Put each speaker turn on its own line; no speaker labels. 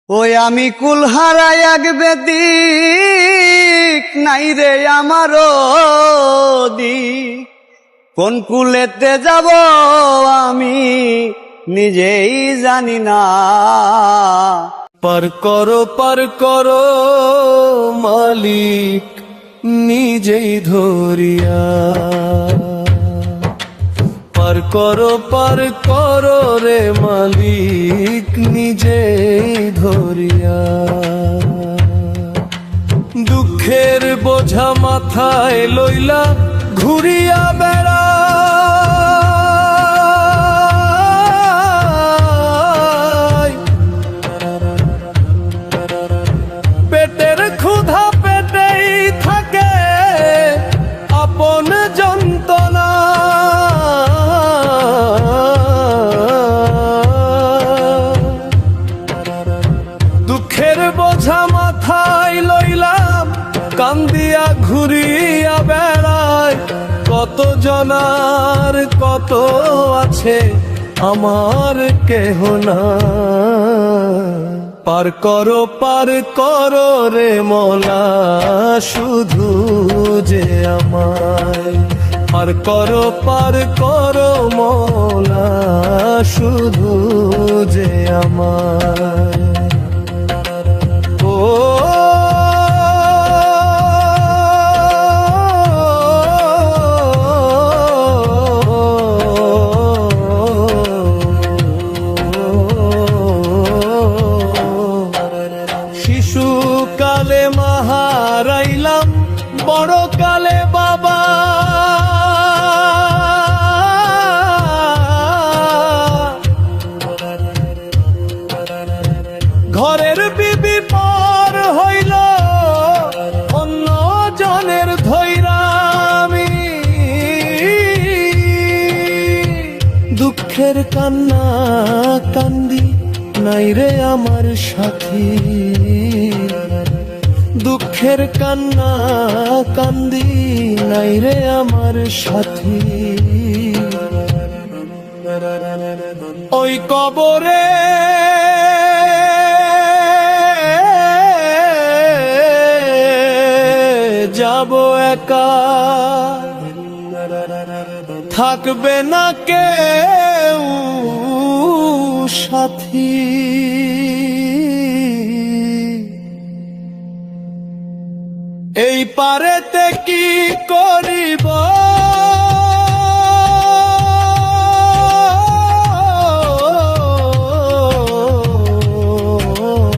ওই আমি কুল হারাই এক বেদিক নাই রে আমারও দিক, কোন কুলেতে যাব আমি নিজেই জানি না।
পার করো মালিক নিজেই ধরিয়া, পার করো রে মালিক নিজেই ধরিয়া। দুঃখের বোঝা মাথায় লইলা ঘুরিয়া বেড়া, পেটের ক্ষুধা পেটেই থাকে আপন যন্ত্রণা। দুঃখের বোঝা মাথায় লইলাম কান্দিয়া ঘুরিয়া বেড়ায়, কত জনার কত আছে আমার কেহ না। পার করো রে মওলা শুধু যে আমায়, পার করো মওলা শুধু যে আমায়। ও শিশুকালে মা হারাইলাম, বড় কালে বাবা, ঘরের বিবি পর হইল অন্য জনের ধৈরামি। দুঃখের কান্না কান্দি নাই রে আমার সাথী, দুঃখের কান্না কান্দি নাই রে আমার সাথী। ওই কবরে যাব একা, থাকবে না কেউ সাথী। এই পারেতে কি করিব